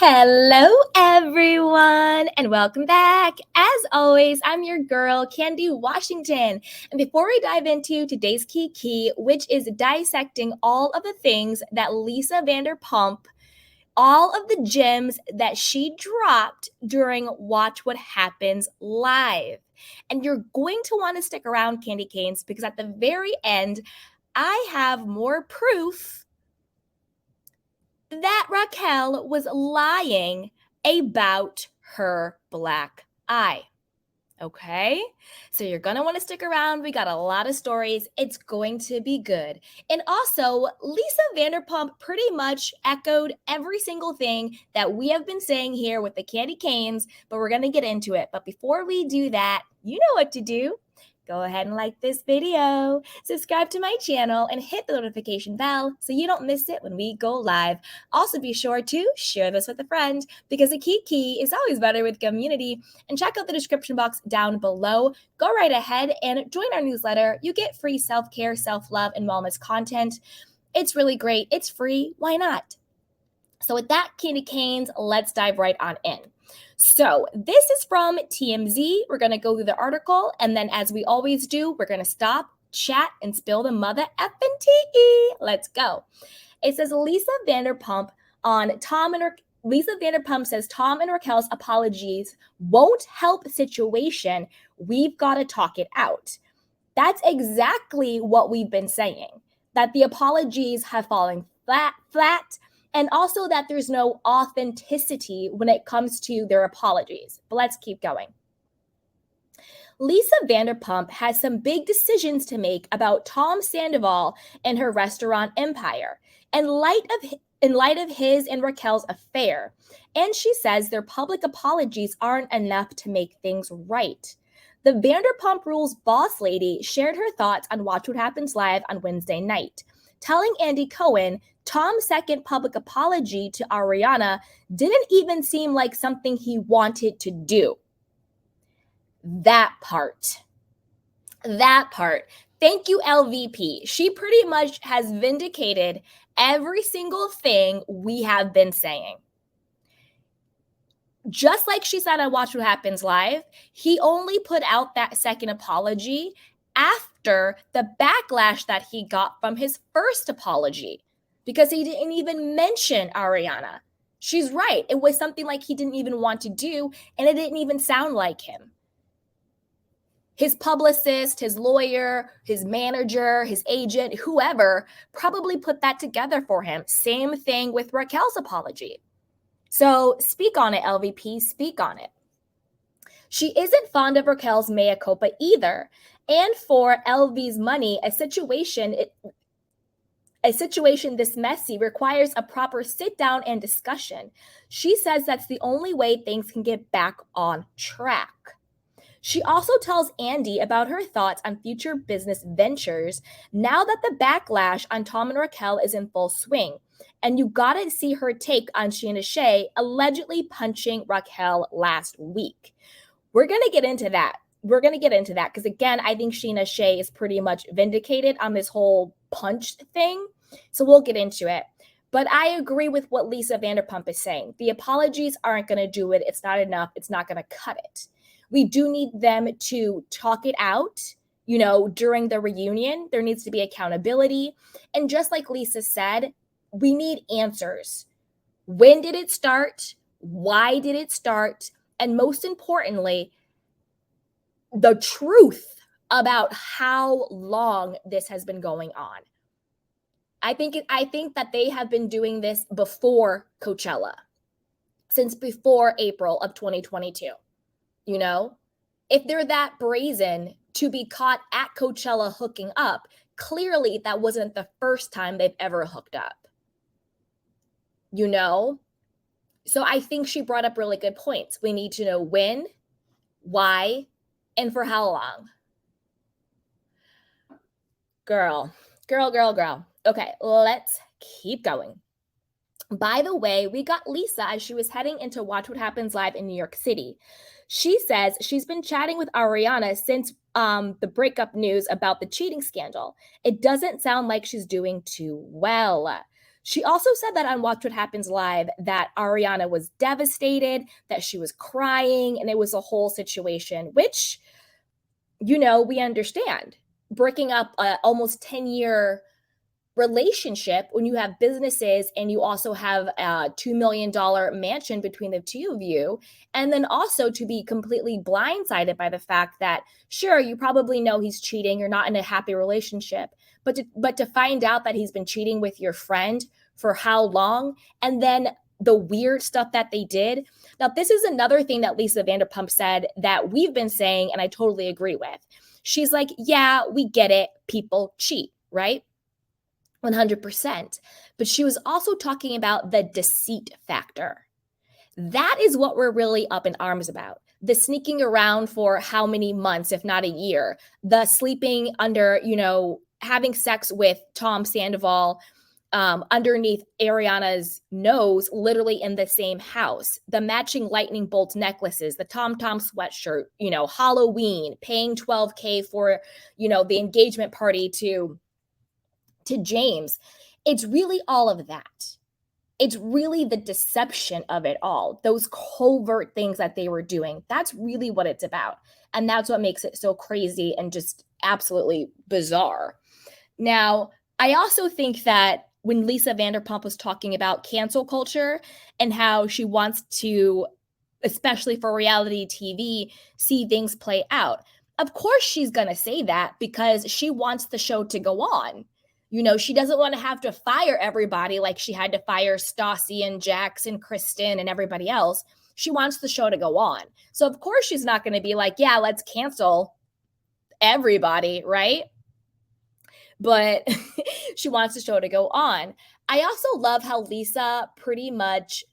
Hello, everyone, and welcome back. As always, I'm your girl, Candy Washington. And before we dive into today's key, which is dissecting all of the things that Lisa Vanderpump, all of the gems that she dropped during Watch What Happens Live. And you're going to want to stick around, Candy Canes, because at the very end, I have more proof that Raquel was lying about her black eye. Okay, so you're gonna want to stick around. We got a lot of stories. It's going to be good. And also, Lisa Vanderpump pretty much echoed every single thing that we have been saying here with the Candy Canes, but we're gonna get into it. But before we do that, you know what to do. Go ahead and like this video, subscribe to my channel, and hit the notification bell so you don't miss it when we go live. Also, be sure to share this with a friend because a key is always better with community. And check out the description box down below. Go right ahead and join our newsletter. You get free self-care, self-love, and wellness content. It's really great. It's free. Why not? So with that, Candy Canes, let's dive right on in. So this is from TMZ. We're going to go through the article, and then as we always do, we're going to stop, chat, and spill the mother effing tea. Let's go. It says Lisa Vanderpump says Tom and Raquel's apologies won't help the situation. We've got to talk it out. That's exactly what we've been saying, that the apologies have fallen flat, and also that there's no authenticity when it comes to their apologies. But let's keep going. Lisa Vanderpump has some big decisions to make about Tom Sandoval and her restaurant empire in light of his and Raquel's affair. And she says their public apologies aren't enough to make things right. The Vanderpump Rules boss lady shared her thoughts on Watch What Happens Live on Wednesday night, telling Andy Cohen Tom's second public apology to Ariana didn't even seem like something he wanted to do. That part. Thank you, LVP. She pretty much has vindicated every single thing we have been saying. Just like she said on Watch What Happens Live, he only put out that second apology after the backlash that he got from his first apology, because he didn't even mention Ariana. She's right. It was something like he didn't even want to do, and it didn't even sound like him. His publicist, his lawyer, his manager, his agent, whoever probably put that together for him. Same thing with Raquel's apology. So speak on it, LVP, speak on it. She isn't fond of Raquel's mea culpa either. And for LV's money, a situation this messy requires a proper sit down and discussion. She says that's the only way things can get back on track. She also tells Andy about her thoughts on future business ventures now that the backlash on Tom and Raquel is in full swing. And you gotta see her take on Sheena Shea allegedly punching Raquel last week. We're gonna get into that. Because again, I think Sheena Shea is pretty much vindicated on this whole punch thing. So we'll get into it. But I agree with what Lisa Vanderpump is saying. The apologies aren't going to do it. It's not enough. It's not going to cut it. We do need them to talk it out, during the reunion. There needs to be accountability. And just like Lisa said, we need answers. When did it start? Why did it start? And most importantly, the truth about how long this has been going on. I think that they have been doing this before Coachella, since before April of 2022. If they're that brazen to be caught at Coachella hooking up, clearly that wasn't the first time they've ever hooked up. So I think she brought up really good points. We need to know when, why, and for how long. Girl. Okay, let's keep going. By the way, we got Lisa as she was heading into Watch What Happens Live in New York City. She says she's been chatting with Ariana since the breakup news about the cheating scandal. It doesn't sound like she's doing too well. She also said that on Watch What Happens Live that Ariana was devastated, that she was crying, and it was a whole situation, which, we understand. Breaking up a almost 10-year relationship when you have businesses and you also have a $2 million mansion between the two of you. And then also to be completely blindsided by the fact that, sure, you probably know he's cheating, you're not in a happy relationship, but to find out that he's been cheating with your friend for how long, and then the weird stuff that they did. Now, this is another thing that Lisa Vanderpump said that we've been saying, and I totally agree with. She's like, yeah, we get it. People cheat, right? 100%. But she was also talking about the deceit factor. That is what we're really up in arms about. The sneaking around for how many months, if not a year, the sleeping under, having sex with Tom Sandoval underneath Ariana's nose, literally in the same house, the matching lightning bolt necklaces, the Tom sweatshirt, Halloween, paying $12K for, the engagement party to James. It's really all of that. It's really the deception of it all, those covert things that they were doing. That's really what it's about. And that's what makes it so crazy and just absolutely bizarre. Now, I also think that when Lisa Vanderpump was talking about cancel culture and how she wants to, especially for reality TV, see things play out, of course she's going to say that because she wants the show to go on. She doesn't want to have to fire everybody like she had to fire Stassi and Jax and Kristen and everybody else. She wants the show to go on. So, of course, she's not going to be like, yeah, let's cancel everybody, right? But she wants the show to go on. I also love how Lisa pretty much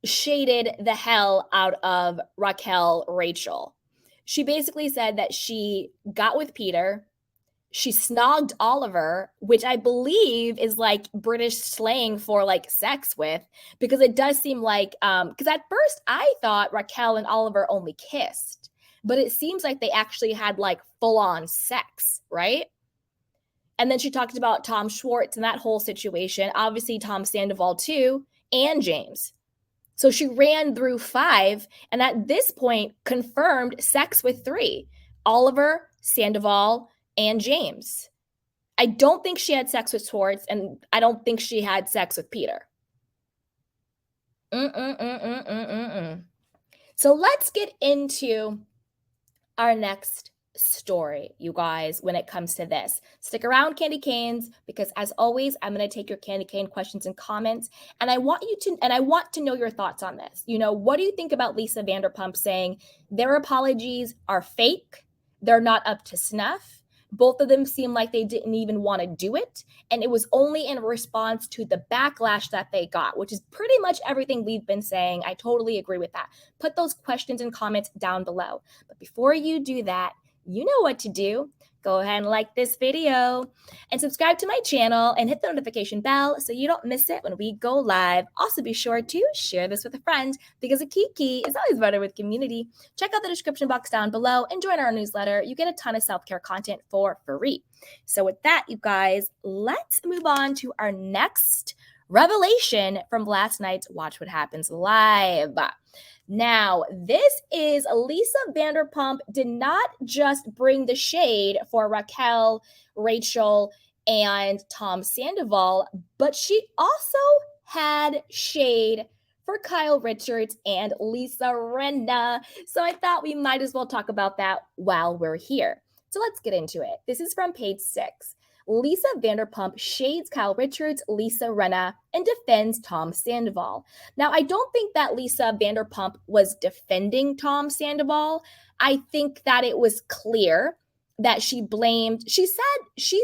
shaded the hell out of Rachel. She basically said that she got with Peter. She snogged Oliver, which I believe is like British slang for like sex with, because it does seem like, because at first I thought Raquel and Oliver only kissed, but it seems like they actually had like full on sex, right? And then she talked about Tom Schwartz and that whole situation, obviously Tom Sandoval too, and James. So she ran through 5, and at this point confirmed sex with 3, Oliver, Sandoval, and James. I don't think she had sex with Schwartz, and I don't think she had sex with Peter. So let's get into our next story, you guys, when it comes to this. Stick around, Candy Canes, because as always, I'm going to take your Candy Cane questions and comments, and I want to know your thoughts on this. What do you think about Lisa Vanderpump saying their apologies are fake? They're not up to snuff. Both of them seem like they didn't even want to do it. And it was only in response to the backlash that they got, which is pretty much everything we've been saying. I totally agree with that. Put those questions and comments down below. But before you do that, you know what to do. Go ahead and like this video and subscribe to my channel and hit the notification bell so you don't miss it when we go live. Also, be sure to share this with a friend because a kiki is always better with community. Check out the description box down below and join our newsletter. You get a ton of self-care content for free. So with that, you guys, let's move on to our next revelation from last night's Watch What Happens Live. Now, this is Lisa Vanderpump did not just bring the shade for Raquel, Rachel, and Tom Sandoval, but she also had shade for Kyle Richards and Lisa Rinna. So I thought we might as well talk about that while we're here. So let's get into it. This is from page 6. Lisa Vanderpump shades Kyle Richards, Lisa Rinna, and defends Tom Sandoval. Now, I don't think that Lisa Vanderpump was defending Tom Sandoval. I think that it was clear that she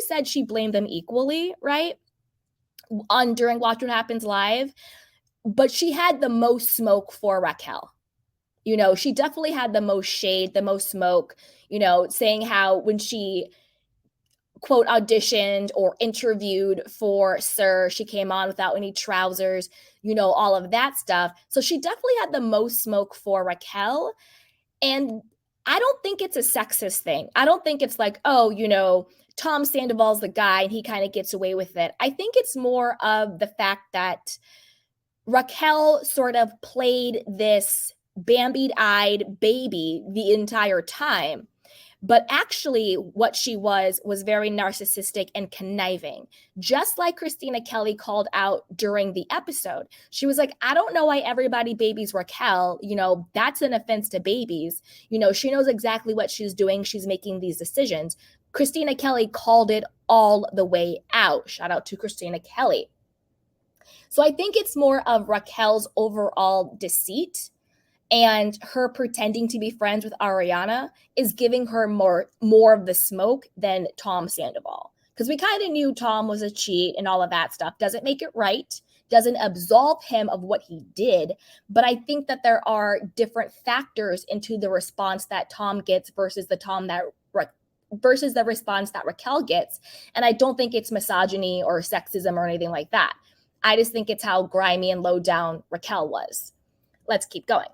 said she blamed them equally, right? During Watch What Happens Live, but she had the most smoke for Raquel. She definitely had the most shade, the most smoke, saying how when she quote auditioned or interviewed for Sir, she came on without any trousers, all of that stuff. So she definitely had the most smoke for Raquel. And I don't think it's a sexist thing. I don't think it's like, oh, Tom Sandoval's the guy and he kind of gets away with it. I think it's more of the fact that Raquel sort of played this Bambi-eyed baby the entire time. But actually, what she was very narcissistic and conniving. Just like Christina Kelly called out during the episode. She was like, I don't know why everybody babies Raquel. That's an offense to babies. She knows exactly what she's doing. She's making these decisions. Christina Kelly called it all the way out. Shout out to Christina Kelly. So I think it's more of Raquel's overall deceit and her pretending to be friends with Ariana is giving her more of the smoke than Tom Sandoval. Because we kind of knew Tom was a cheat and all of that stuff. Doesn't make it right, doesn't absolve him of what he did. But I think that there are different factors into the response that Tom gets versus the response that Raquel gets. And I don't think it's misogyny or sexism or anything like that. I just think it's how grimy and low down Raquel was. Let's keep going.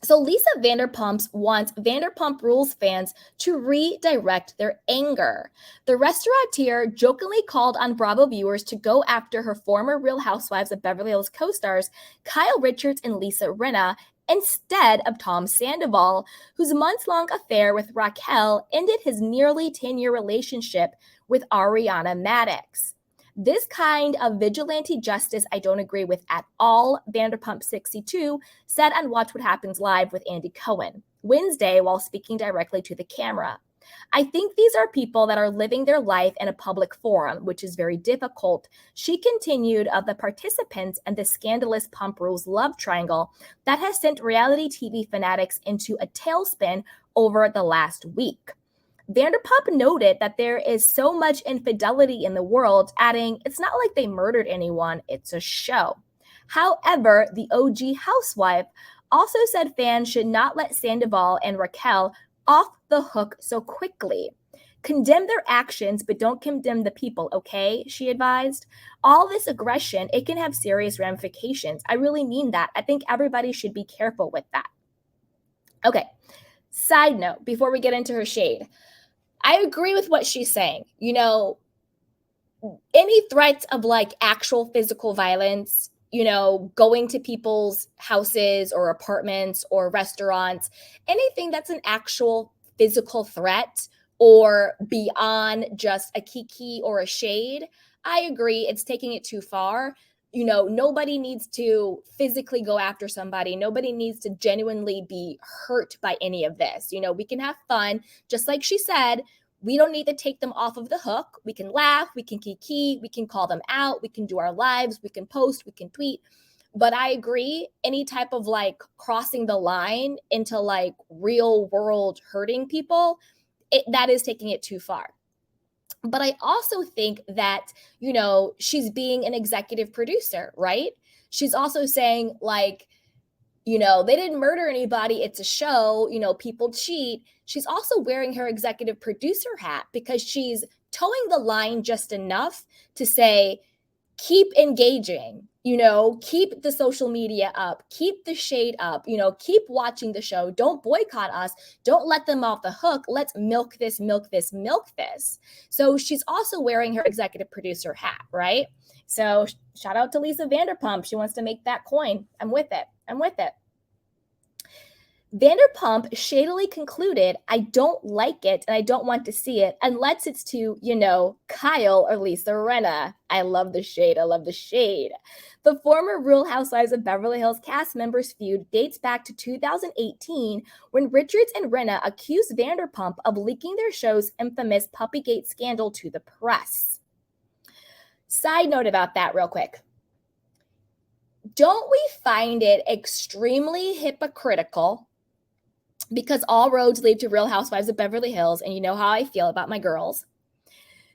So Lisa Vanderpump wants Vanderpump Rules fans to redirect their anger. The restaurateur jokingly called on Bravo viewers to go after her former Real Housewives of Beverly Hills co-stars Kyle Richards and Lisa Rinna instead of Tom Sandoval, whose months-long affair with Raquel ended his nearly 10-year relationship with Ariana Madix. This kind of vigilante justice I don't agree with at all, Vanderpump 62 said on Watch What Happens Live with Andy Cohen Wednesday while speaking directly to the camera. I think these are people that are living their life in a public forum, which is very difficult. She continued of the participants and the scandalous Pump Rules love triangle that has sent reality TV fanatics into a tailspin over the last week. Vanderpump noted that there is so much infidelity in the world, adding, it's not like they murdered anyone, it's a show. However, the OG housewife also said fans should not let Sandoval and Raquel off the hook so quickly. Condemn their actions, but don't condemn the people, okay? She advised. All this aggression, it can have serious ramifications. I really mean that. I think everybody should be careful with that. Okay, side note, before we get into her shade. I agree with what she's saying. Any threats of like actual physical violence, going to people's houses or apartments or restaurants, anything that's an actual physical threat or beyond just a kiki or a shade, I agree it's taking it too far. Nobody needs to physically go after somebody. Nobody needs to genuinely be hurt by any of this. We can have fun. Just like she said, we don't need to take them off of the hook. We can laugh, we can kiki, we can call them out, we can do our lives, we can post, we can tweet. But I agree, any type of like crossing the line into like real world hurting people, that is taking it too far. But I also think that, she's being an executive producer, right? She's also saying like, they didn't murder anybody. It's a show, people cheat. She's also wearing her executive producer hat because she's towing the line just enough to say, keep engaging, keep the social media up, keep the shade up, keep watching the show. Don't boycott us. Don't let them off the hook. Let's milk this, milk this, milk this. So she's also wearing her executive producer hat, right? So shout out to Lisa Vanderpump. She wants to make that coin. I'm with it. Vanderpump shadily concluded, I don't like it and I don't want to see it unless it's to, Kyle or Lisa Rinna. I love the shade. The former Real Housewives of Beverly Hills cast members feud dates back to 2018 when Richards and Rinna accused Vanderpump of leaking their show's infamous Puppygate scandal to the press. Side note about that real quick. Don't we find it extremely hypocritical, because all roads lead to Real Housewives of Beverly Hills, and you know how I feel about my girls.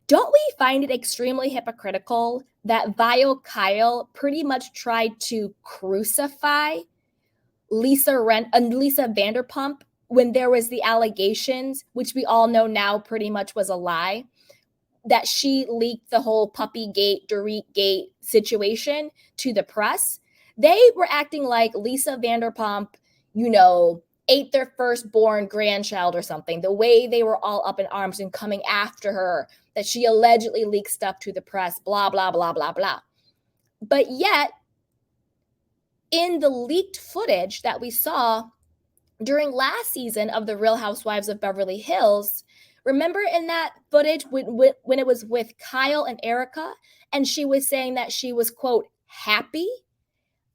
Don't we find it extremely hypocritical that Vile Kyle pretty much tried to crucify Lisa Vanderpump when there was the allegations, which we all know now pretty much was a lie, that she leaked the whole Puppygate, Doritgate situation to the press? They were acting like Lisa Vanderpump, ate their firstborn grandchild or something, the way they were all up in arms and coming after her, that she allegedly leaked stuff to the press, blah, blah, blah, blah, blah. But yet, in the leaked footage that we saw during last season of The Real Housewives of Beverly Hills, remember in that footage when it was with Kyle and Erica, and she was saying that she was, quote, happy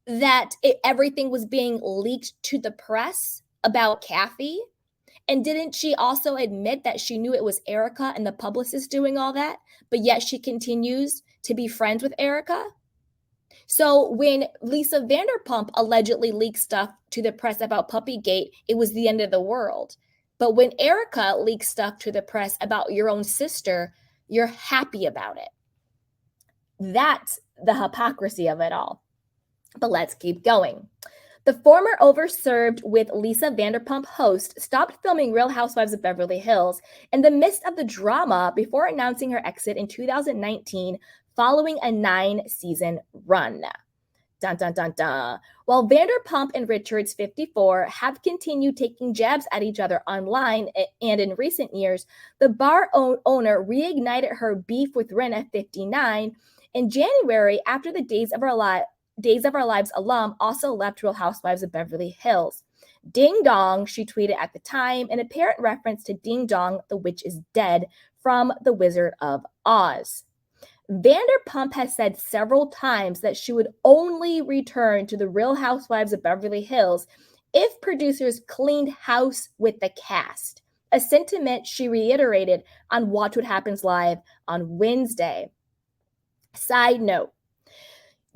that everything was being leaked to the press about Kathy? And didn't she also admit that she knew it was Erica and the publicist doing all that, but yet she continues to be friends with Erica? So when Lisa Vanderpump allegedly leaked stuff to the press about Puppygate, it was the end of the world. But when Erica leaks stuff to the press about your own sister, you're happy about it. That's the hypocrisy of it all. But let's keep going. The former Overserved with Lisa Vanderpump host stopped filming Real Housewives of Beverly Hills in the midst of the drama before announcing her exit in 2019 following a 9-season run. Dun, dun, dun, dun. While Vanderpump and Richards, 54, have continued taking jabs at each other online and in recent years, the bar owner reignited her beef with Rinna, 59, in January after the Days of Our Lives alum also left Real Housewives of Beverly Hills. Ding dong, she tweeted at the time, an apparent reference to Ding Dong, the Witch is Dead from The Wizard of Oz. Vanderpump has said several times that she would only return to The Real Housewives of Beverly Hills if producers cleaned house with the cast, a sentiment she reiterated on Watch What Happens Live on Wednesday. Side note,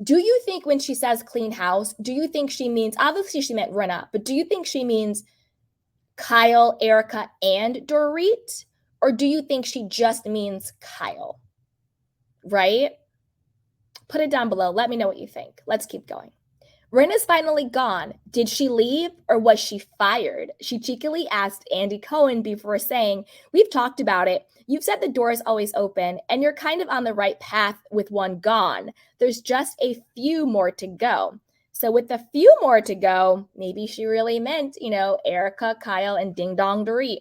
do you think when she says clean house, do you think she means, obviously she meant Rinna, but do you think she means Kyle, Erica, and Dorit? Or do you think she just means Kyle? Right? Put it down below. Let me know what you think. Let's keep going. Rinna's finally gone. Did she leave or was she fired? She cheekily asked Andy Cohen before saying, we've talked about it. You've said the door is always open and you're kind of on the right path with one gone. There's just a few more to go. So with a few more to go, maybe she really meant, Erica, Kyle, and Ding Dong Dorit.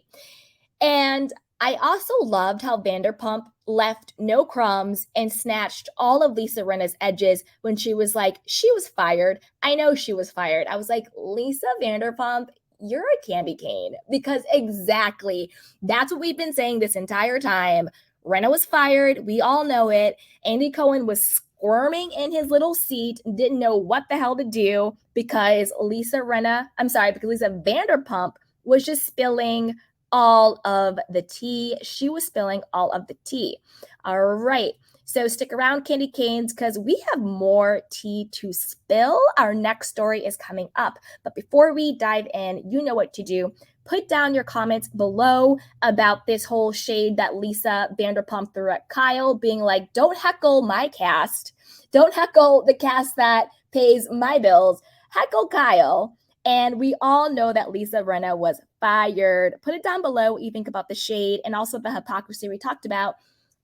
And I also loved how Vanderpump left no crumbs and snatched all of Lisa Rinna's edges when she was like, she was fired. I know she was fired. I was like, Lisa Vanderpump, you're a candy cane, because exactly that's what we've been saying this entire time. Rinna was fired. We all know it. Andy Cohen was squirming in his little seat, didn't know what the hell to do because Lisa Vanderpump was just spilling all of the tea. She was spilling all of the tea. All right. So stick around, candy canes, because we have more tea to spill. Our next story is coming up. But before we dive in, you know what to do. Put down your comments below about this whole shade that Lisa Vanderpump threw at Kyle, being like, don't heckle my cast. Don't heckle the cast that pays my bills. Heckle Kyle. And we all know that Lisa Rinna was fired. Put it down below what you think about the shade and also the hypocrisy we talked about.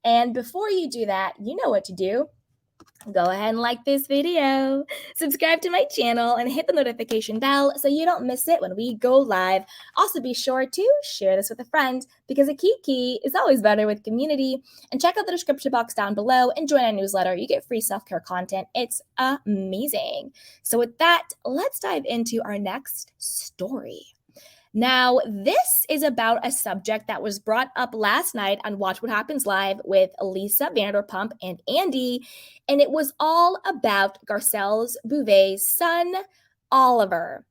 And before you do that, you know what to do. Go ahead and like this video, subscribe to my channel, and hit the notification bell so you don't miss it when we go live. Also, be sure to share this with a friend because a kiki is always better with community. And check out the description box down below and join our newsletter. You get free self-care content. It's amazing. So with that, let's dive into our next story. Now, this is about a subject that was brought up last night on Watch What Happens Live with Lisa Vanderpump and Andy, and it was all about Garcelle's Bouvet's son, Oliver.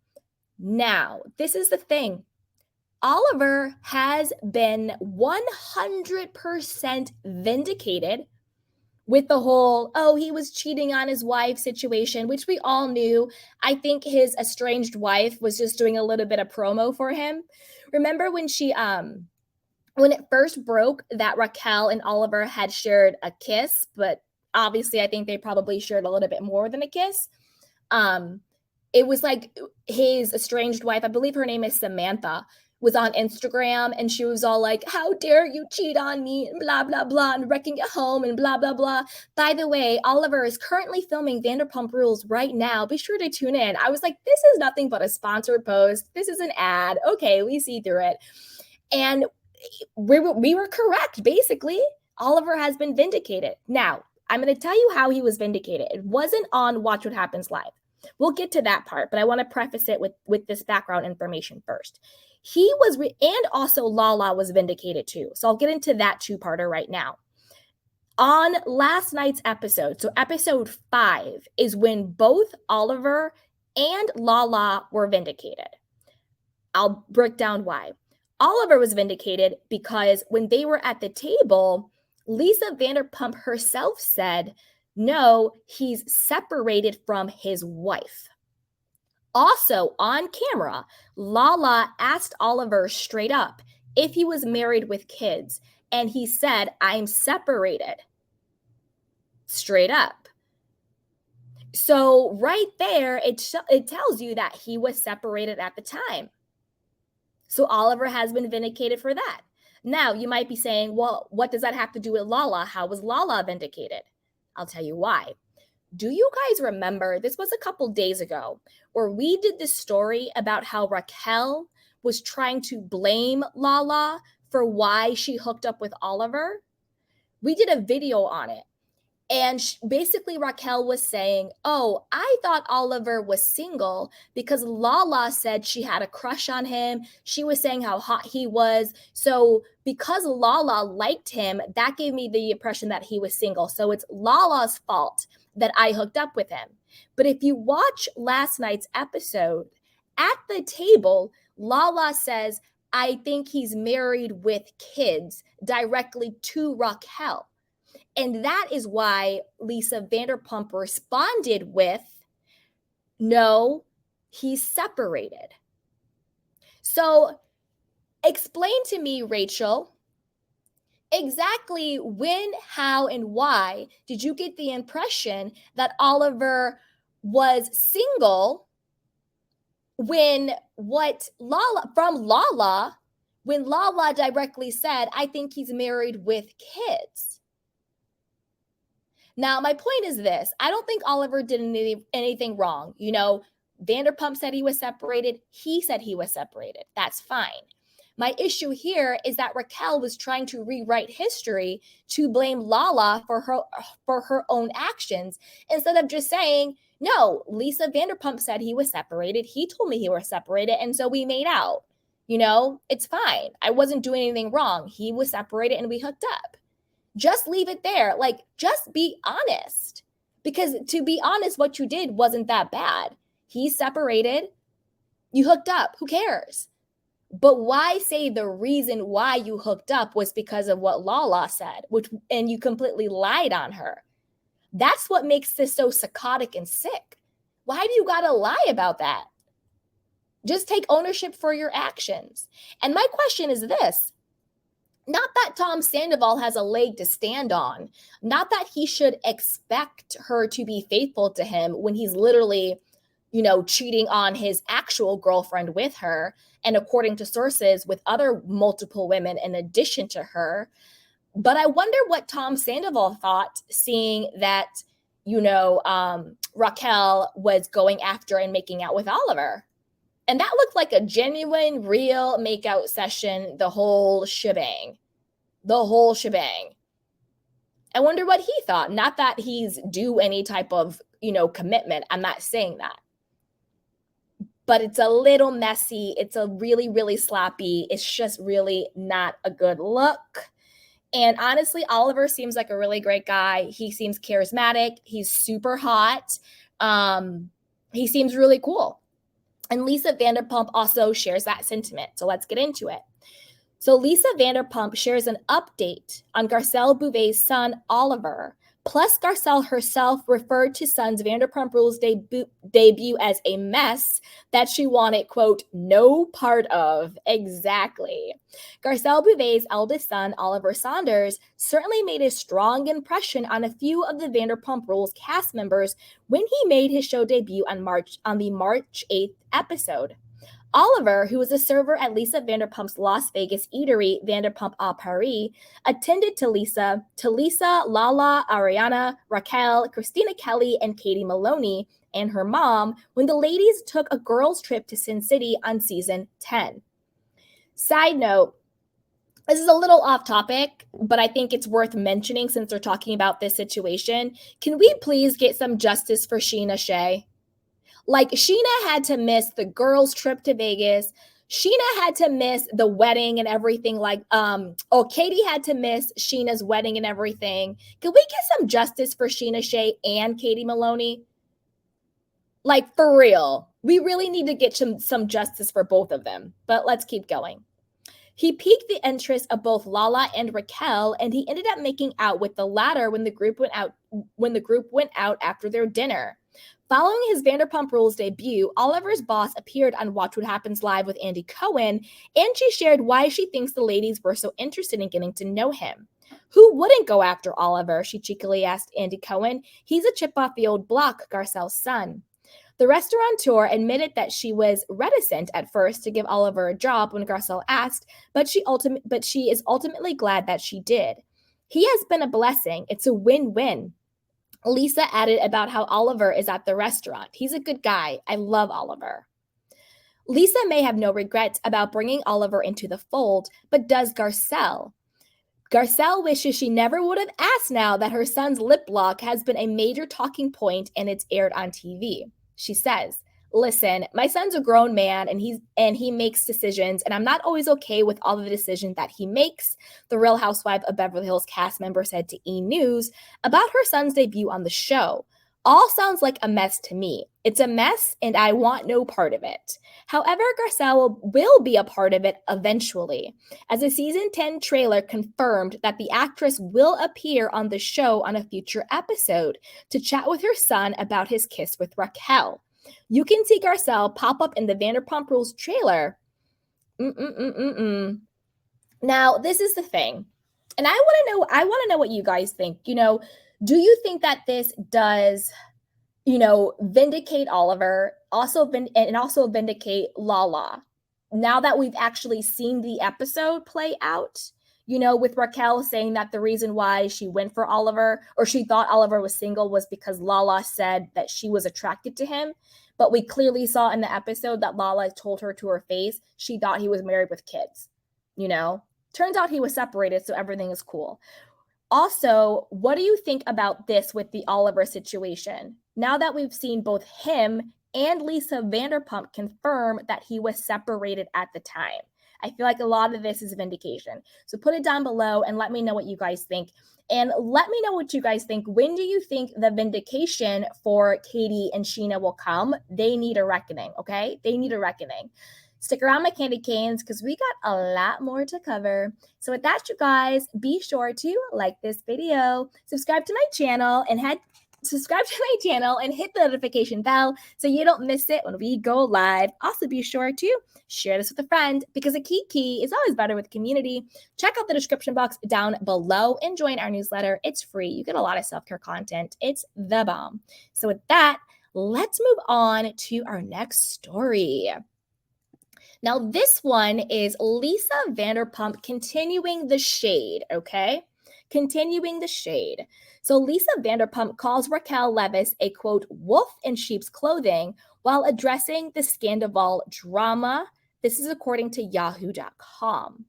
Now, this is the thing. Oliver has been 100% vindicated with the whole, he was cheating on his wife situation, which we all knew. I think his estranged wife was just doing a little bit of promo for him. Remember when when it first broke that Raquel and Oliver had shared a kiss, but obviously I think they probably shared a little bit more than a kiss. It was like his estranged wife, I believe her name is Samantha, was on Instagram, and she was all like, how dare you cheat on me, and blah, blah, blah, and wrecking it home, and blah, blah, blah. By the way, Oliver is currently filming Vanderpump Rules right now. Be sure to tune in. I was like, this is nothing but a sponsored post. This is an ad. Okay, we see through it. And we were correct, basically. Oliver has been vindicated. Now, I'm going to tell you how he was vindicated. It wasn't on Watch What Happens Live. We'll get to that part, but I want to preface it with this background information first. He was, and also Lala was vindicated too. So I'll get into that two-parter right now. On last night's episode, so episode 5 is when both Oliver and Lala were vindicated. I'll break down why. Oliver was vindicated because when they were at the table, Lisa Vanderpump herself said, no, he's separated from his wife. Also, on camera, Lala asked Oliver straight up if he was married with kids, and he said, I'm separated. Straight up. So right there, it tells you that he was separated at the time. So Oliver has been vindicated for that. Now, you might be saying, well, what does that have to do with Lala? How was Lala vindicated? I'll tell you why. Do you guys remember, this was a couple days ago, where we did this story about how Raquel was trying to blame Lala for why she hooked up with Oliver? We did a video on it. And basically Raquel was saying, oh, I thought Oliver was single because Lala said she had a crush on him. She was saying how hot he was. So because Lala liked him, that gave me the impression that he was single. So it's Lala's fault that I hooked up with him. But if you watch last night's episode, at the table, Lala says, I think he's married with kids, directly to Raquel. And that is why Lisa Vanderpump responded with, no, he's separated. So explain to me, Rachel, exactly when, how, and why did you get the impression that Oliver was single when when Lala directly said, I think he's married with kids? Now, my point is this. I don't think Oliver did anything wrong. You know, Vanderpump said he was separated. He said he was separated. That's fine. My issue here is that Raquel was trying to rewrite history to blame Lala for her own actions instead of just saying, no, Lisa Vanderpump said he was separated. He told me he was separated, and so we made out. You know, it's fine. I wasn't doing anything wrong. He was separated and we hooked up. Just leave it there. Like, just be honest. Because to be honest, what you did wasn't that bad. He's separated. You hooked up. Who cares? But why say the reason why you hooked up was because of what Lala said, and you completely lied on her? That's what makes this so psychotic and sick. Why do you gotta lie about that? Just take ownership for your actions. And my question is this. Not that Tom Sandoval has a leg to stand on. Not that he should expect her to be faithful to him when he's literally, cheating on his actual girlfriend with her. And according to sources, with other multiple women in addition to her. But I wonder what Tom Sandoval thought, seeing that, Raquel was going after and making out with Oliver. And that looked like a genuine, real makeout session, the whole shebang. I wonder what he thought. Not that he's due any type of, commitment. I'm not saying that. But it's a little messy. It's a really, really sloppy. It's just really not a good look. And honestly, Oliver seems like a really great guy. He seems charismatic. He's super hot. He seems really cool. And Lisa Vanderpump also shares that sentiment. So let's get into it. So Lisa Vanderpump shares an update on Garcelle Bouvet's son, Oliver. Plus, Garcelle herself referred to son's Vanderpump Rules debut as a mess that she wanted, quote, no part of. Exactly. Garcelle Bouvet's eldest son, Oliver Saunders, certainly made a strong impression on a few of the Vanderpump Rules cast members when he made his show debut on the March 8th episode. Oliver, who was a server at Lisa Vanderpump's Las Vegas eatery, Vanderpump à Paris, attended to Lisa, Lala, Ariana, Raquel, Christina Kelly, and Katie Maloney and her mom when the ladies took a girls' trip to Sin City on season 10. Side note, this is a little off topic, but I think it's worth mentioning since we're talking about this situation. Can we please get some justice for Sheena Shea? Like, Sheena had to miss the girls' trip to Vegas. Sheena had to miss the wedding and everything. Katie had to miss Sheena's wedding and everything. Can we get some justice for Sheena Shea and Katie Maloney? Like, for real. We really need to get some justice for both of them. But let's keep going. He piqued the interest of both Lala and Raquel, and he ended up making out with the latter when the group went out after their dinner. Following his Vanderpump Rules debut, Oliver's boss appeared on Watch What Happens Live with Andy Cohen, and she shared why she thinks the ladies were so interested in getting to know him. Who wouldn't go after Oliver? She cheekily asked Andy Cohen. He's a chip off the old block, Garcelle's son. The restaurateur admitted that she was reticent at first to give Oliver a job when Garcelle asked, but she is ultimately glad that she did. He has been a blessing. It's a win-win. Lisa added about how Oliver is at the restaurant. He's a good guy. I love Oliver. Lisa may have no regrets about bringing Oliver into the fold, but does Garcelle? Garcelle wishes she never would have asked now that her son's lip lock has been a major talking point and it's aired on TV. She says, listen, my son's a grown man and he makes decisions, and I'm not always okay with all the decisions that he makes, the Real Housewife of Beverly Hills cast member said to E! News about her son's debut on the show. All sounds like a mess to me. It's a mess and I want no part of it. However, Garcelle will be a part of it eventually, as a season 10 trailer confirmed that the actress will appear on the show on a future episode to chat with her son about his kiss with Raquel. You can see Garcelle pop up in the Vanderpump Rules trailer. Now, this is the thing, and I want to know what you guys think. Do you think that this does, vindicate Oliver, also vindicate Lala? Now that we've actually seen the episode play out, with Raquel saying that the reason why she went for Oliver, or she thought Oliver was single, was because Lala said that she was attracted to him. But we clearly saw in the episode that Lala told her to her face she thought he was married with kids. Turns out he was separated, so everything is cool. Also, what do you think about this with the Oliver situation? Now that we've seen both him and Lisa Vanderpump confirm that he was separated at the time. I feel like a lot of this is vindication. So put it down below and let me know what you guys think. And let me know what you guys think. When do you think the vindication for Katie and Sheena will come? They need a reckoning, okay? They need a reckoning. Stick around, my candy canes, because we got a lot more to cover. So with that, you guys, be sure to like this video, subscribe to my channel, and hit the notification bell so you don't miss it when we go live. Also, be sure to share this with a friend, because a key is always better with community. Check out the description box down below and join our newsletter. It's free. You get a lot of self-care content. It's the bomb. So with that, let's move on to our next story. Now, this one is Lisa Vanderpump continuing the shade, okay? Continuing the shade. So Lisa Vanderpump calls Raquel Leviss a, quote, wolf in sheep's clothing while addressing the Sandoval drama. This is according to yahoo.com.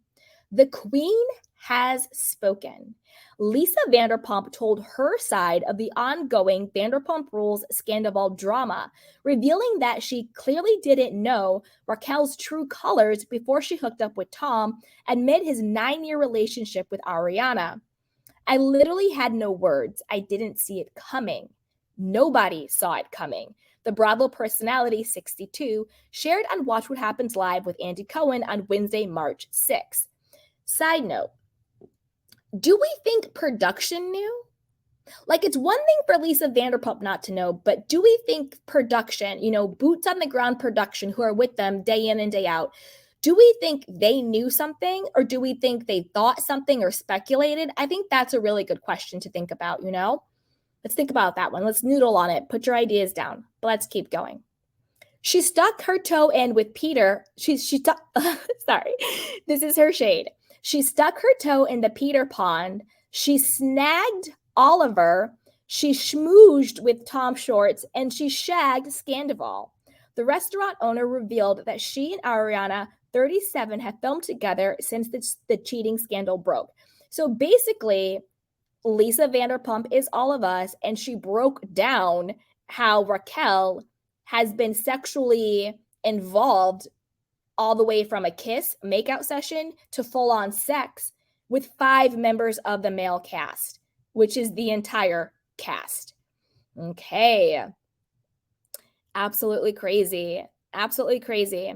The queen has spoken. Lisa Vanderpump told her side of the ongoing Vanderpump Rules Sandoval drama, revealing that she clearly didn't know Raquel's true colors before she hooked up with Tom amid his 9-year relationship with Ariana. I literally had no words. I didn't see it coming. Nobody saw it coming. The Bravo personality 62 shared on Watch What Happens Live with Andy Cohen on Wednesday, March 6th. Side note, do we think production knew? Like, it's one thing for Lisa Vanderpump not to know, but do we think production, boots on the ground production who are with them day in and day out, do we think they knew something, or do we think they thought something or speculated? I think that's a really good question to think about, Let's think about that one. Let's noodle on it. Put your ideas down. But let's keep going. She stuck her toe in with Peter. She stuck, sorry, this is her shade. She stuck her toe in the Peter pond. She snagged Oliver. She schmoozed with Tom Shorts, and she shagged Sandoval. The restaurant owner revealed that she and Ariana, 37, have filmed together since the cheating scandal broke. So basically, Lisa Vanderpump is all of us, and she broke down how Raquel has been sexually involved all the way from a kiss, makeout session to full on sex with 5 members of the male cast, which is the entire cast. Okay. Absolutely crazy. Absolutely crazy.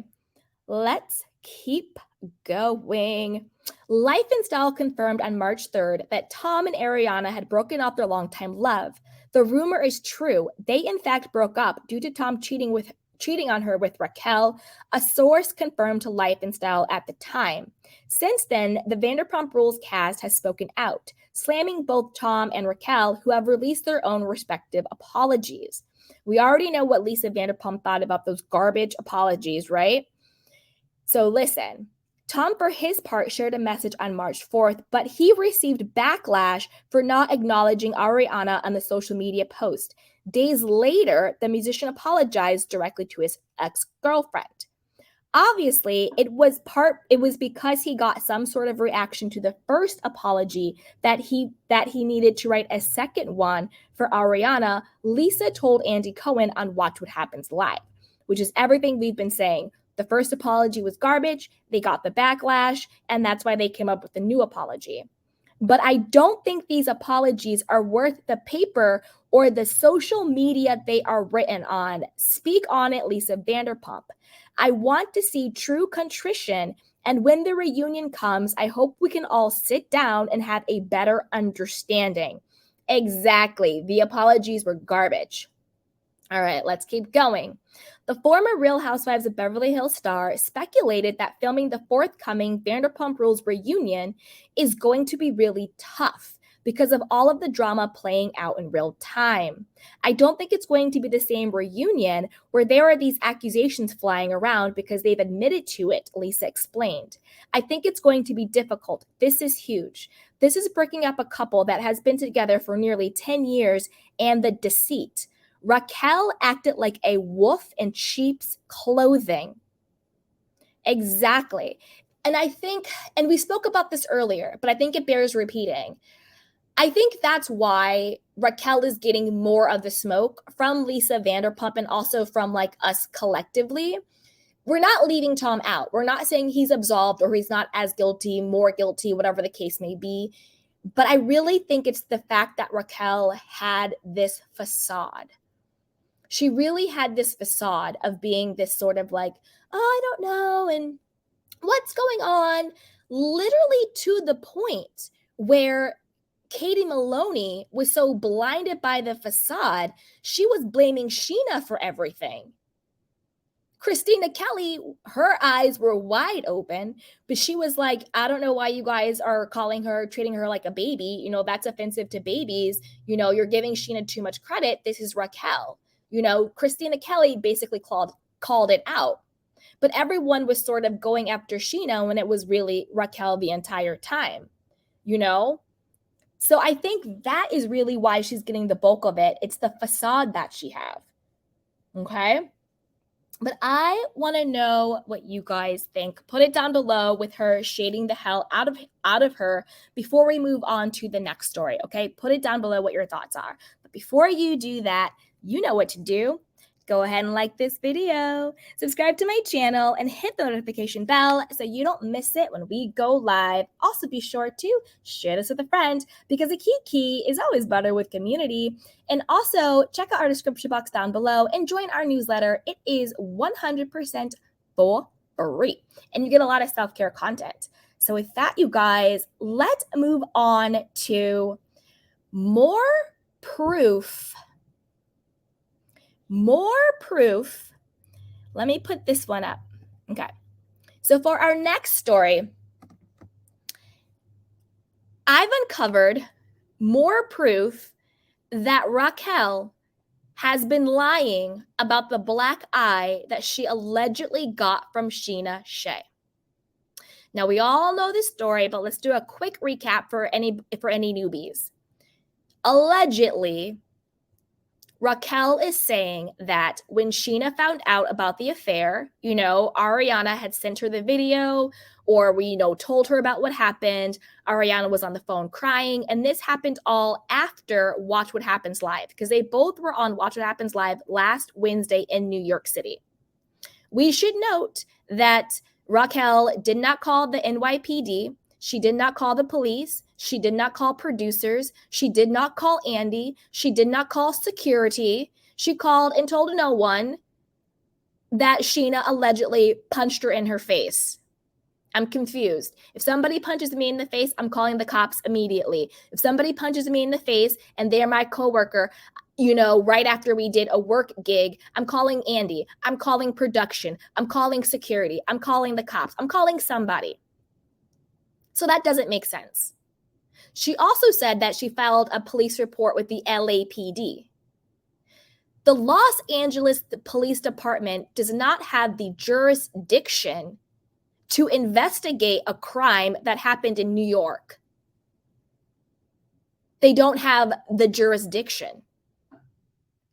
Let's keep going. Life and Style confirmed on March 3rd that Tom and Ariana had broken off their longtime love. The rumor is true. They in fact broke up due to Tom cheating on her with Raquel, a source confirmed to Life and Style at the time. Since then, the Vanderpump Rules cast has spoken out, slamming both Tom and Raquel, who have released their own respective apologies. We already know what Lisa Vanderpump thought about those garbage apologies, right? So listen, Tom, for his part, shared a message on March 4th, but he received backlash for not acknowledging Ariana on the social media post. Days later, the musician apologized directly to his ex-girlfriend. Obviously, it was because he got some sort of reaction to the first apology that he needed to write a second one for Ariana. Lisa told Andy Cohen on Watch What Happens Live, which is everything we've been saying. The first apology was garbage, they got the backlash, and that's why they came up with the new apology. But I don't think these apologies are worth the paper or the social media they are written on. Speak on it, Lisa Vanderpump. I want to see true contrition, and when the reunion comes, I hope we can all sit down and have a better understanding. Exactly. The apologies were garbage. All right, let's keep going. The former Real Housewives of Beverly Hills star speculated that filming the forthcoming Vanderpump Rules reunion is going to be really tough because of all of the drama playing out in real time. I don't think it's going to be the same reunion where there are these accusations flying around because they've admitted to it, Lisa explained. I think it's going to be difficult. This is huge. This is breaking up a couple that has been together for nearly 10 years and the deceit. Raquel acted like a wolf in sheep's clothing. Exactly. And I think, and we spoke about this earlier, but I think it bears repeating. I think that's why Raquel is getting more of the smoke from Lisa Vanderpump and also from like us collectively. We're not leaving Tom out. We're not saying he's absolved or he's not as guilty, more guilty, whatever the case may be. But I really think it's the fact that Raquel had this facade. She really had this facade of being this sort of like, oh, I don't know, and what's going on? Literally to the point where Katie Maloney was so blinded by the facade, she was blaming Sheena for everything. Christina Kelly, her eyes were wide open, but she was like, I don't know why you guys are treating her like a baby. You know, that's offensive to babies. You know, you're giving Sheena too much credit. This is Raquel. You know, Christina Kelly basically called it out. But everyone was sort of going after Sheena when it was really Raquel the entire time, you know? So I think that is really why she's getting the bulk of it. It's the facade that she has. Okay? But I want to know what you guys think. Put it down below with her shading the hell out of her before we move on to the next story, okay? Put it down below what your thoughts are. But before you do that, you know what to do. Go ahead and like this video, subscribe to my channel, and hit the notification bell so you don't miss it when we go live. Also, be sure to share this with a friend because a key is always better with community. And also, check out our description box down below and join our newsletter. It is 100% for free, and you get a lot of self-care content. So with that, you guys, let's move on to more proof. Let me put this one up. Okay. So for our next story, I've uncovered more proof that Raquel has been lying about the black eye that she allegedly got from Sheena Shea. Now, we all know this story, but let's do a quick recap for any newbies. Allegedly, Raquel is saying that when Sheena found out about the affair, Ariana had sent her the video, or we told her about what happened. Ariana was on the phone crying, and this happened all after Watch What Happens Live, because they both were on Watch What Happens Live last Wednesday in New York City. We should note that Raquel did not call the NYPD. She did not call the police. She did not call producers. She did not call Andy. She did not call security. She called and told no one that Sheena allegedly punched her in her face. I'm confused. If somebody punches me in the face, I'm calling the cops immediately. If somebody punches me in the face and they're my coworker, right after we did a work gig, I'm calling Andy. I'm calling production. I'm calling security. I'm calling the cops. I'm calling somebody. So that doesn't make sense. She also said that she filed a police report with the LAPD. The Los Angeles Police Department does not have the jurisdiction to investigate a crime that happened in New York. They don't have the jurisdiction.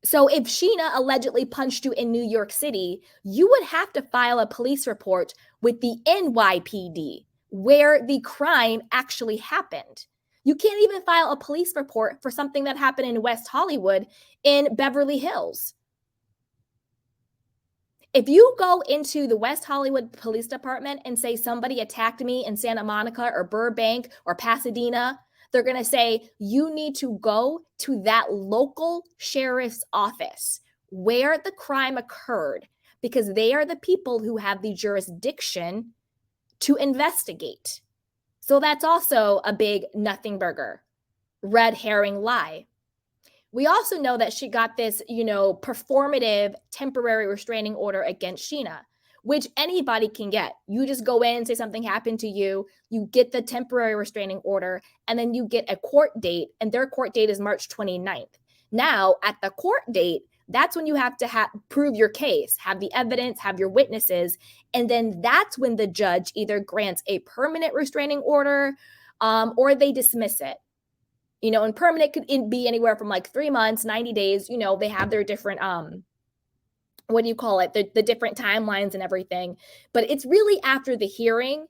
So if Sheena allegedly punched you in New York City, you would have to file a police report with the NYPD, where the crime actually happened. You can't even file a police report for something that happened in West Hollywood in Beverly Hills. If you go into the West Hollywood Police Department and say somebody attacked me in Santa Monica or Burbank or Pasadena, they're going to say you need to go to that local sheriff's office where the crime occurred, because they are the people who have the jurisdiction to investigate. So that's also a big nothing burger, red herring lie. We also know that she got this, performative temporary restraining order against Sheena, which anybody can get. You just go in, say something happened to you, you get the temporary restraining order, and then you get a court date, and their court date is March 29th. Now, at the court date, that's when you have to prove your case, have the evidence, have your witnesses, and then that's when the judge either grants a permanent restraining order or they dismiss it. And permanent could be anywhere from like 3 months, 90 days. They have their different, the different timelines and everything. But it's really after the hearing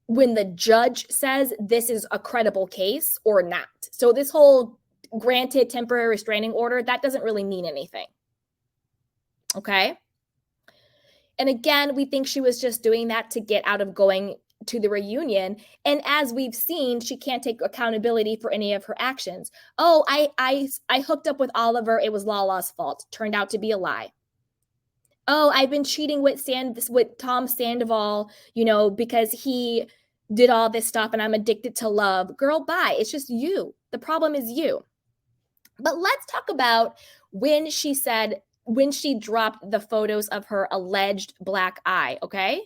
when the judge says this is a credible case or not. So this whole granted temporary restraining order, that doesn't really mean anything. Okay. And again, we think she was just doing that to get out of going to the reunion. And as we've seen, she can't take accountability for any of her actions. Oh, I hooked up with Oliver. It was Lala's fault. Turned out to be a lie. Oh, I've been cheating with Tom Sandoval, because he did all this stuff and I'm addicted to love. Girl, bye. It's just you. The problem is you. But let's talk about when she dropped the photos of her alleged black eye, okay?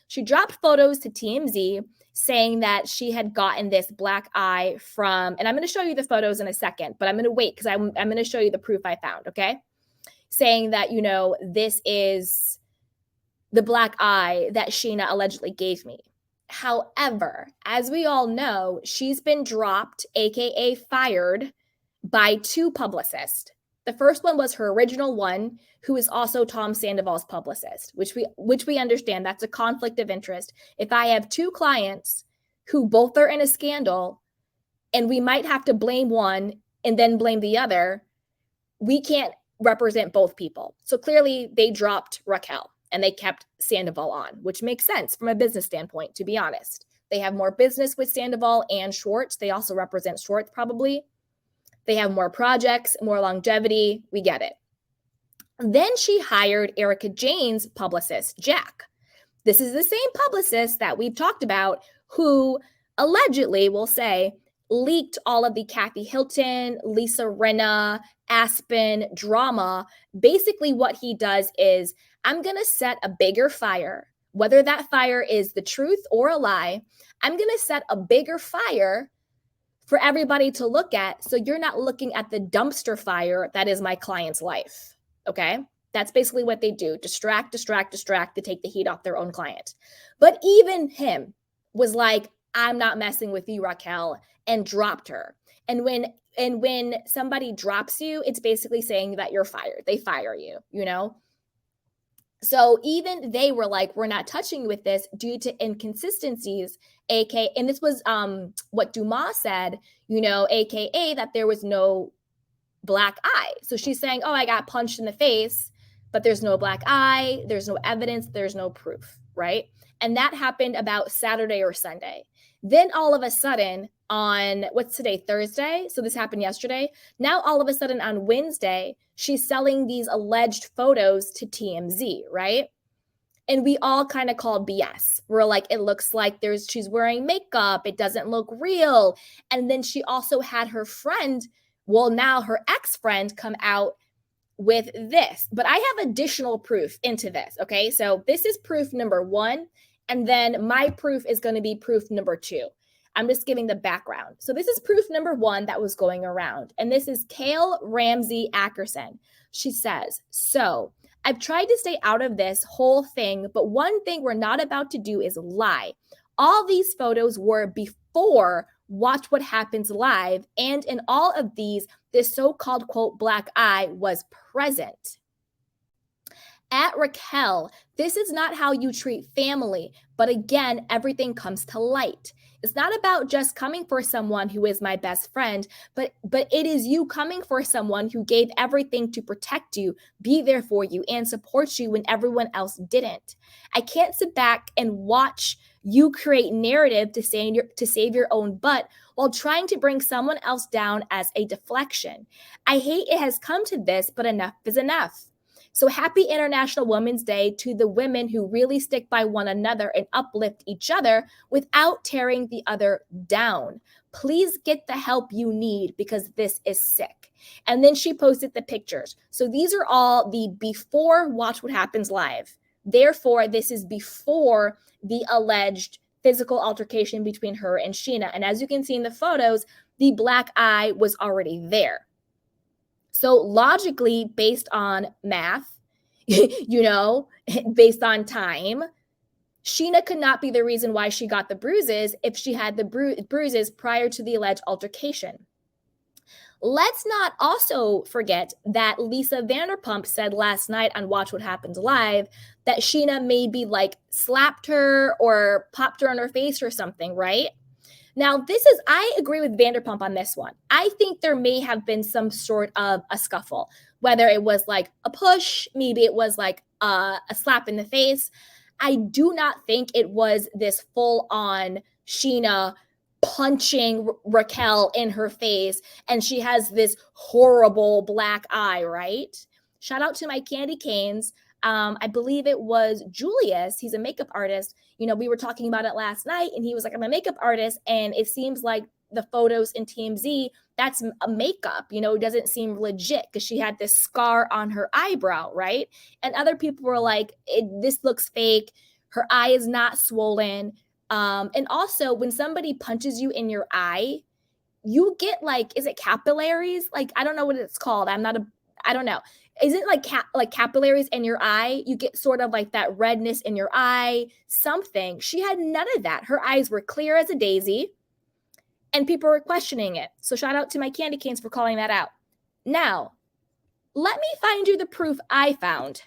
She dropped photos to TMZ saying that she had gotten this black eye from, and I'm going to show you the photos in a second, but I'm going to wait because I'm going to show you the proof I found, okay? Saying that, this is the black eye that Sheena allegedly gave me. However, as we all know, she's been dropped, aka fired, by 2 publicists. The first one was her original one, who is also Tom Sandoval's publicist, which we understand that's a conflict of interest. If I have 2 clients who both are in a scandal and we might have to blame one and then blame the other, we can't represent both people. So clearly they dropped Raquel and they kept Sandoval on, which makes sense from a business standpoint, to be honest. They have more business with Sandoval and Schwartz. They also represent Schwartz probably. They have more projects, more longevity. We get it. Then she hired Erica Jane's publicist, Jack. This is the same publicist that we've talked about who allegedly, we'll say, leaked all of the Kathy Hilton, Lisa Rinna, Aspen drama. Basically, what he does is, I'm going to set a bigger fire, whether that fire is the truth or a lie. I'm going to set a bigger fire for everybody to look at. So you're not looking at the dumpster fire that is my client's life. Okay. That's basically what they do. Distract to take the heat off their own client. But even him was like, I'm not messing with you, Raquel, and dropped her. And when somebody drops you, it's basically saying that you're fired. They fire you, you know? So even they were like, we're not touching you with this due to inconsistencies, aka, and this was what Dumas said, you know, aka that there was no black eye. So she's saying, oh, I got punched in the face, but there's no black eye, there's no evidence, there's no proof, right? And that happened about Saturday or Sunday. Then all of a sudden on, what's today, Thursday? So this happened yesterday. Now all of a sudden on Wednesday, she's selling these alleged photos to TMZ, right? And we all kind of called BS. We're like, it looks like she's wearing makeup. It doesn't look real. And then she also had her friend, well, now her ex-friend, come out with this. But I have additional proof into this, okay? So this is proof number 1. And then my proof is going to be proof number 2. I'm just giving the background. So this is proof number 1 that was going around. And this is Kale Ramsey Ackerson. She says, so I've tried to stay out of this whole thing, but one thing we're not about to do is lie. All these photos were before Watch What Happens Live. And in all of these, this so-called, quote, black eye was present. At Raquel, this is not how you treat family, but again, everything comes to light. It's not about just coming for someone who is my best friend, but it is you coming for someone who gave everything to protect you, be there for you, and support you when everyone else didn't. I can't sit back and watch you create narrative to save your own butt while trying to bring someone else down as a deflection. I hate it has come to this, but enough is enough. So happy International Women's Day to the women who really stick by one another and uplift each other without tearing the other down. Please get the help you need because this is sick. And then she posted the pictures. So these are all the before Watch What Happens Live. Therefore, this is before the alleged physical altercation between her and Sheena. And as you can see in the photos, the black eye was already there. So logically, based on math, you know, based on time, Sheena could not be the reason why she got the bruises if she had the bruises prior to the alleged altercation. Let's not also forget that Lisa Vanderpump said last night on Watch What Happens Live that Sheena maybe like slapped her or popped her on her face or something, right? Now, I agree with Vanderpump on this one. I think there may have been some sort of a scuffle, whether it was like a push, maybe it was like a slap in the face. I do not think it was this full-on Sheena punching Raquel in her face, and she has this horrible black eye, right? Shout out to my candy canes. I believe it was Julius. He's a makeup artist. You know, we were talking about it last night and he was like, I'm a makeup artist. And it seems like the photos in TMZ, that's a makeup, you know, it doesn't seem legit because she had this scar on her eyebrow, right? And other people were like, this looks fake. Her eye is not swollen. And also when somebody punches you in your eye, you get like, is it capillaries? Like, I don't know what it's called. I don't know. Is it like capillaries in your eye? You get sort of like that redness in your eye, something. She had none of that. Her eyes were clear as a daisy and people were questioning it. So shout out to my candy canes for calling that out. Now, let me find you the proof I found.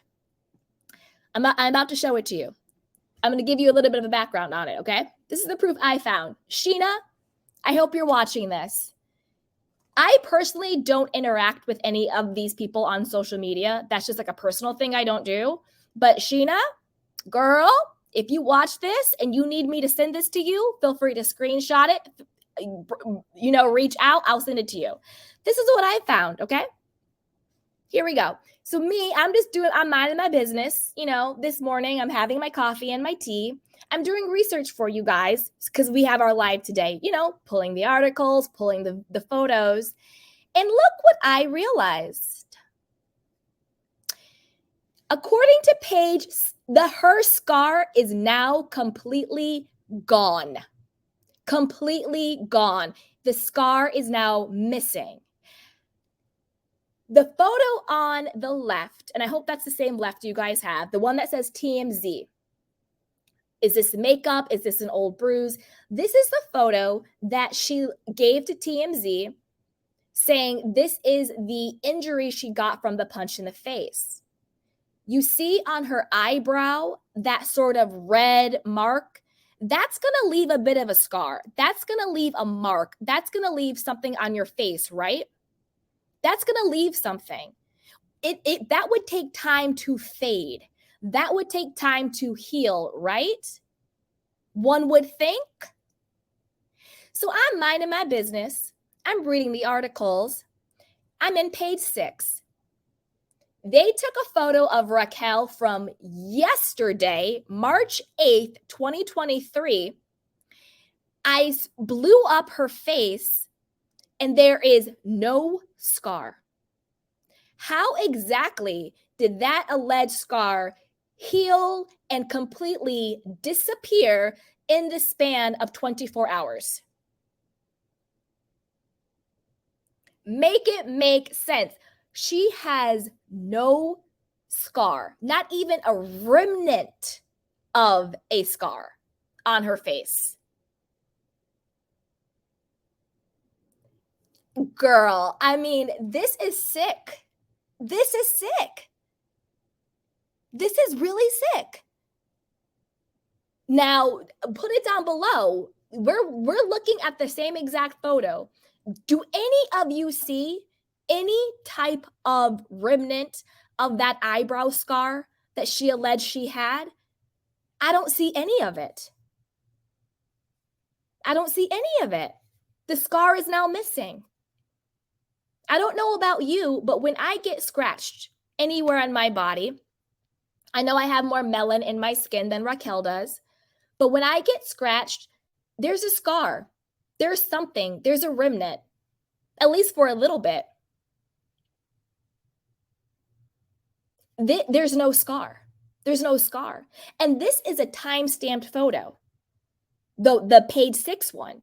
I'm about to show it to you. I'm going to give you a little bit of a background on it, okay? This is the proof I found. Sheena, I hope you're watching this. I personally don't interact with any of these people on social media. That's just like a personal thing I don't do. But Sheena, girl, if you watch this and you need me to send this to you, feel free to screenshot it. You know, reach out. I'll send it to you. This is what I found, okay? Here we go. So I'm minding my business. You know, this morning I'm having my coffee and my tea. I'm doing research for you guys because we have our live today, you know, pulling the articles, pulling the photos. And look what I realized. According to Paige, her scar is now completely gone. Completely gone. The scar is now missing. The photo on the left, and I hope that's the same left you guys have, the one that says TMZ. Is this makeup? Is this an old bruise? This is the photo that she gave to TMZ saying this is the injury she got from the punch in the face. You see on her eyebrow that sort of red mark. That's going to leave a bit of a scar. That's going to leave a mark. That's going to leave something on your face, right? That's going to leave something. That would take time to fade. That would take time to heal, right? One would think. So I'm minding my business. I'm reading the articles. I'm in page 6. They took a photo of Raquel from yesterday, March 8th, 2023. Ice blew up her face, and there is no scar. How exactly did that alleged scar heal and completely disappear in the span of 24 hours? Make it make sense. She has no scar, not even a remnant of a scar on her face. Girl, I mean, this is sick. This is sick. This is really sick. Now, put it down below. We're looking at the same exact photo. Do any of you see any type of remnant of that eyebrow scar that she alleged she had? I don't see any of it. I don't see any of it. The scar is now missing. I don't know about you, but when I get scratched anywhere on my body, I know I have more melanin in my skin than Raquel does, but when I get scratched, there's a scar. There's something. There's a remnant, at least for a little bit. There's no scar. There's no scar. And this is a time-stamped photo, the page 6 one.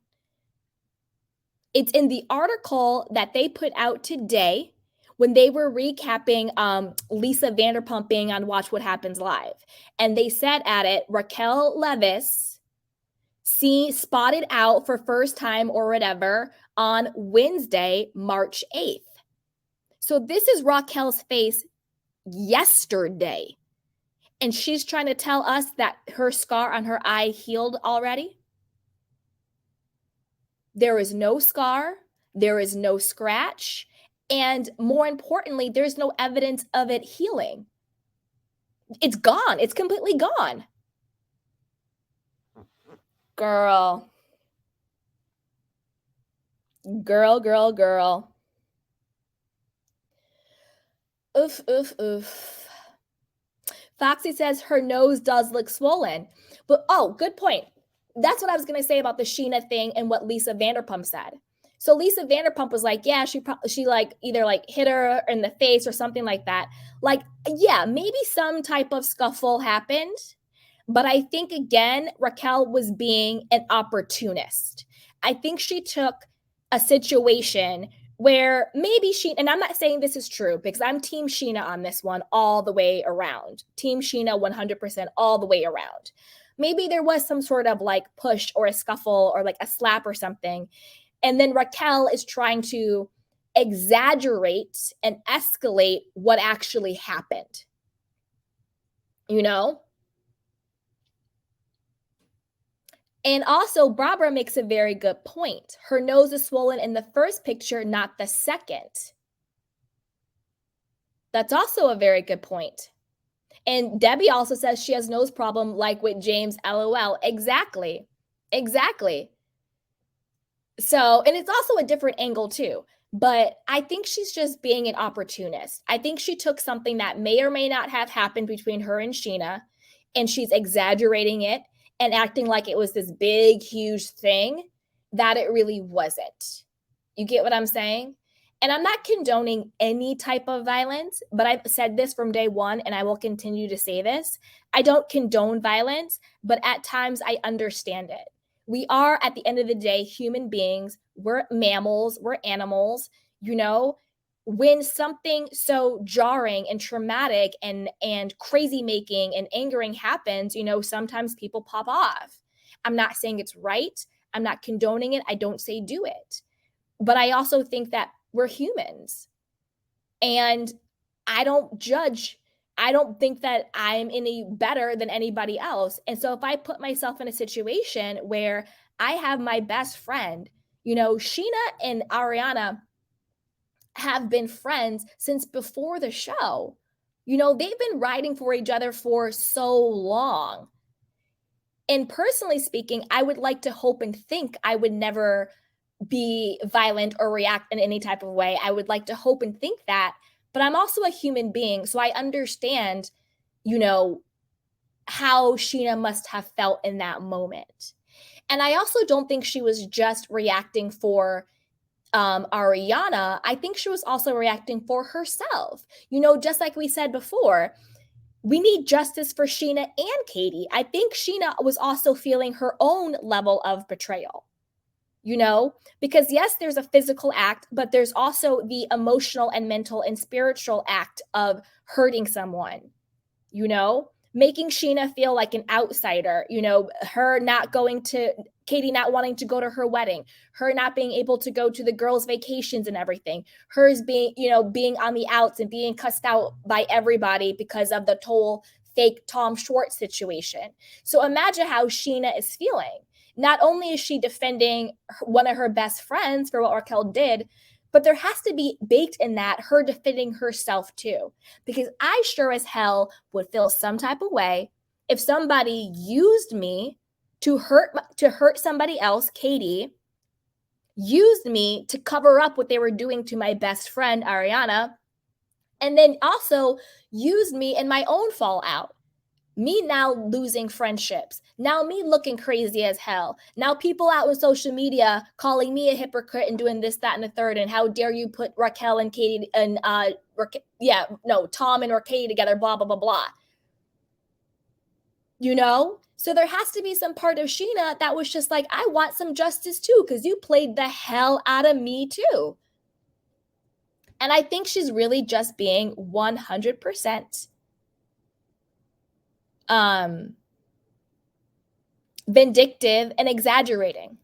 It's in the article that they put out today when they were recapping Lisa Vanderpump being on Watch What Happens Live. And they said at it, Raquel Leviss spotted out for first time or whatever on Wednesday, March 8th. So this is Raquel's face yesterday. And she's trying to tell us that her scar on her eye healed already. There is no scar. There is no scratch. And more importantly, there's no evidence of it healing. It's gone. It's completely gone. Girl. Oof, oof, oof. Foxy says her nose does look swollen. But, oh, good point. That's what I was going to say about the Sheena thing and what Lisa Vanderpump said. So Lisa Vanderpump was like, yeah, she like either like hit her in the face or something like that. Like, yeah, maybe some type of scuffle happened. But I think, again, Raquel was being an opportunist. I think she took a situation where maybe and I'm not saying this is true because I'm Team Sheena on this one all the way around. Team Sheena 100% all the way around. Maybe there was some sort of like push or a scuffle or like a slap or something. And then Raquel is trying to exaggerate and escalate what actually happened. You know? And also, Barbara makes a very good point. Her nose is swollen in the first picture, not the second. That's also a very good point. And Debbie also says she has nose problem like with James, LOL. Exactly. So, and it's also a different angle too. But I think she's just being an opportunist. I think she took something that may or may not have happened between her and Sheena, and she's exaggerating it and acting like it was this big, huge thing that it really wasn't. You get what I'm saying? And I'm not condoning any type of violence, but I've said this from day one, and I will continue to say this. I don't condone violence, but at times I understand it. We are, at the end of the day, human beings. We're mammals, we're animals, you know? When something so jarring and traumatic and crazy making and angering happens, sometimes people pop off. I'm not saying it's right. I'm not condoning it. I don't say do it. But I also think that we're humans. And I don't judge. I don't think that I'm any better than anybody else. And so if I put myself in a situation where I have my best friend, Sheena and Ariana have been friends since before the show. They've been riding for each other for so long. And personally speaking, I would like to hope and think I would never be violent or react in any type of way. I would like to hope and think that, but I'm also a human being, so I understand, how Sheena must have felt in that moment. And I also don't think she was just reacting for Ariana. I think she was also reacting for herself. Just like we said before, we need justice for Sheena and Katie. I think Sheena was also feeling her own level of betrayal. Because yes, there's a physical act, but there's also the emotional and mental and spiritual act of hurting someone, making Sheena feel like an outsider, her not going to, Katie not wanting to go to her wedding, her not being able to go to the girls' vacations and everything, hers being, being on the outs and being cussed out by everybody because of the whole fake Tom Schwartz situation. So imagine how Sheena is feeling. Not only is she defending one of her best friends for what Raquel did, but there has to be baked in that her defending herself too. Because I sure as hell would feel some type of way if somebody used me to hurt somebody else, Katie, used me to cover up what they were doing to my best friend, Ariana, and then also used me in my own fallout. Me now losing friendships, now me looking crazy as hell, now people out on social media calling me a hypocrite and doing this, that, and the third, and how dare you put Raquel and Katie and Tom and Katie together, blah blah blah blah. So there has to be some part of Sheena that was just like, I want some justice too, because you played the hell out of me too. And I think she's really just being 100% vindictive and exaggerating,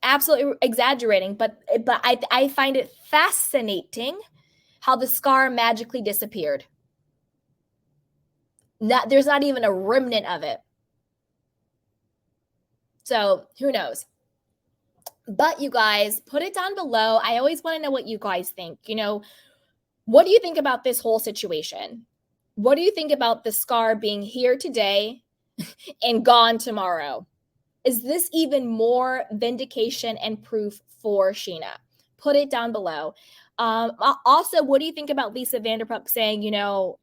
absolutely exaggerating. But I find it fascinating how the scar magically disappeared. There's not even a remnant of it. So who knows? But you guys, put it down below. I always want to know what you guys think. What do you think about this whole situation? What do you think about the scar being here today and gone tomorrow? Is this even more vindication and proof for Sheena? Put it down below. Also, what do you think about Lisa Vanderpump saying,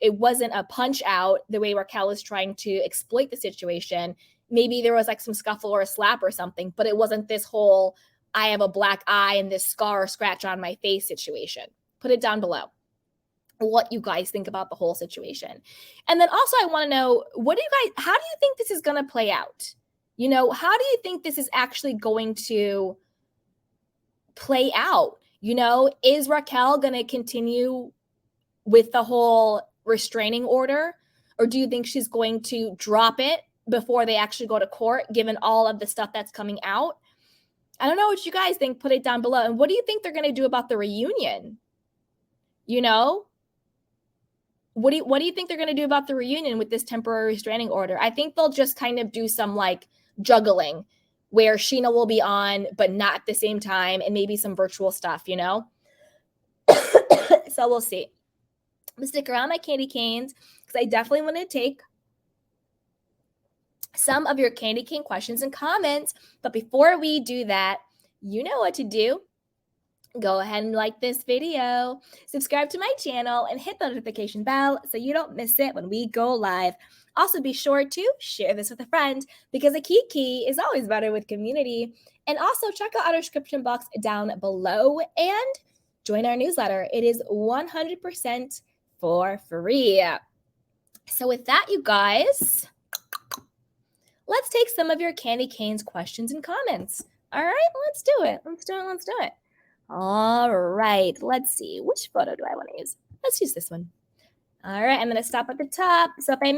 it wasn't a punch out the way Raquel is trying to exploit the situation? Maybe there was like some scuffle or a slap or something, but it wasn't this whole, I have a black eye and this scar or scratch on my face situation. Put it down below what you guys think about the whole situation. And then also I want to know, how do you think this is going to play out? How do you think this is actually going to play out? Is Raquel going to continue with the whole restraining order? Or do you think she's going to drop it before they actually go to court, given all of the stuff that's coming out? I don't know what you guys think. Put it down below. And what do you think they're going to do about the reunion? What do you think they're going to do about the reunion with this temporary restraining order? I think they'll just kind of do some like juggling where Sheena will be on, but not at the same time, and maybe some virtual stuff, So we'll see. But stick around my candy canes because I definitely want to take some of your candy cane questions and comments. But before we do that, you know what to do. Go ahead and like this video, subscribe to my channel, and hit the notification bell so you don't miss it when we go live. Also, be sure to share this with a friend because a kiki is always better with community. And also check out our description box down below and join our newsletter. It is 100% for free. So with that, you guys, let's take some of your Candy Canes questions and comments. All right, let's do it. Let's do it. All right, let's see. Which photo do I want to use? Let's use this one. All right, I'm going to stop at the top. So if I